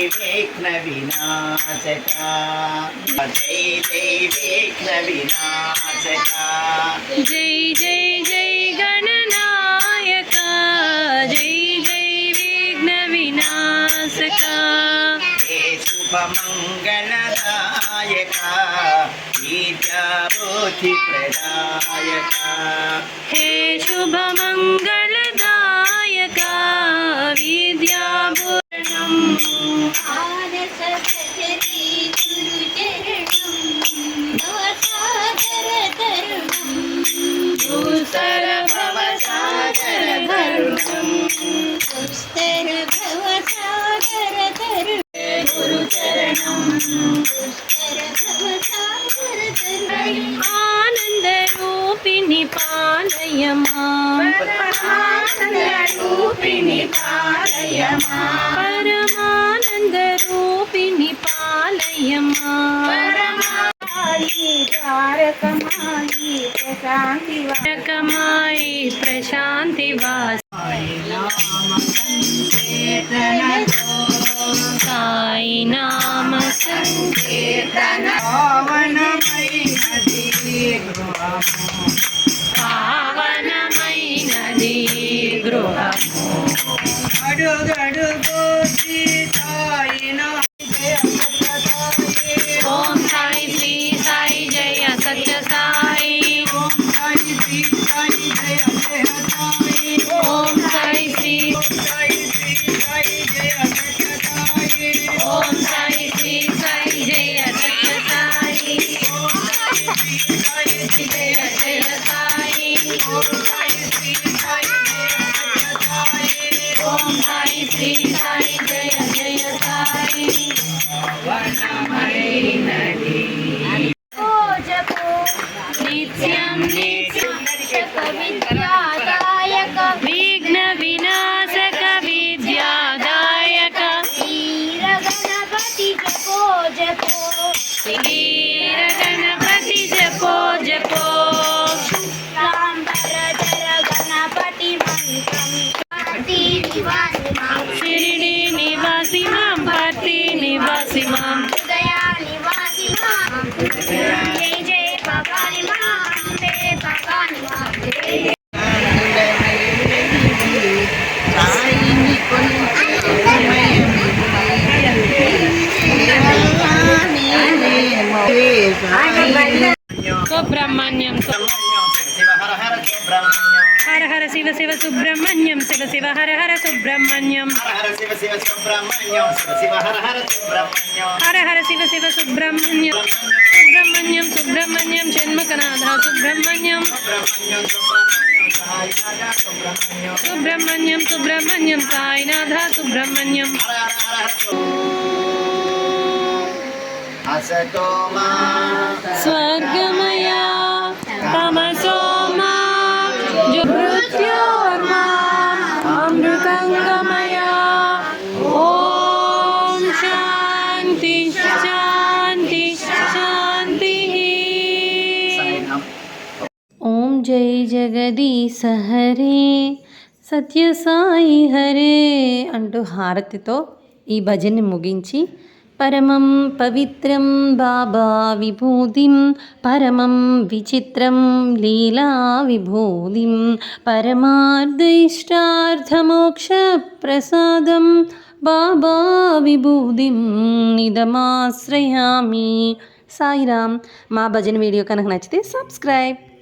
విఘ్న వినాశక జై జై విఘ్న వినాశక జై జై జై గణనాయక జై జై విఘ్న వినాశక హే శుభమంగళదాయక విద్యాబుద్ధి ప్రదాయక హే శుభమంగళదాయక విద్యాభూషణం దుస్తర భవసాగర తరుణం గురుచరణం ఆనంద రూపిణి పాలయమా పరమానంద రూపిణి పాలయమా తారకమాయి ప్రశాంతి వాస సాయి నామ సంకీర్తన పావనమైనది గృహము అడుగడుగో ఓం సాయి శ్రీ సాయి జయ సత్య సాయి ఓం సాయి శ్రీ సాయి జయ సత్య సాయి జయ జయ సాయి ఓం సాయి శ్రీ సాయి జయ జయ సాయి నిత్యం విఘ్న వినాశక విద్యాదాయక వీర గణపతి జపో జపో షిరిడి నివాసి మాం పార్టీ నివాసి మాం జై జై భవాని మాం దే భవాని మాం సుబ్రహ్మణ్యం హర హర శివ శివ సుబ్రహ్మణ్యం శివ శివ హర హర సుబ్రహ్మణ్యం హర హర శివ శివ సుబ్రహ్మణ్యం సుబ్రహ్మణ్యం సుబ్రహ్మణ్యం షణ్ముఖనాథ సుబ్రహ్మణ్యం సుబ్రహ్మణ్యం సుబ్రహ్మణ్యం సాయినాథ సుబ్రహ్మణ్యం అసతో మా స్వర్గమయా తమసో మా మృత్యోర్మా అమృతంగమయా ఓం శాంతి శాంతి శాంతి ఓం జై జగదీశ హరే సత్య సాయి హరే అంటూ హారతితో ఈ భజన్ని ముగించి పరమం పవిత్రం బాబా విభూతిం పరమం విచిత్రం లీలా విభూతిం పరమార్థైష్టార్థమోక్ష ప్రసాదం బాబా విభూతిం నిదమాశ్రయామి. సాయిరామ్. మా భజన వీడియో కనుక నచ్చితే సబ్స్క్రైబ్.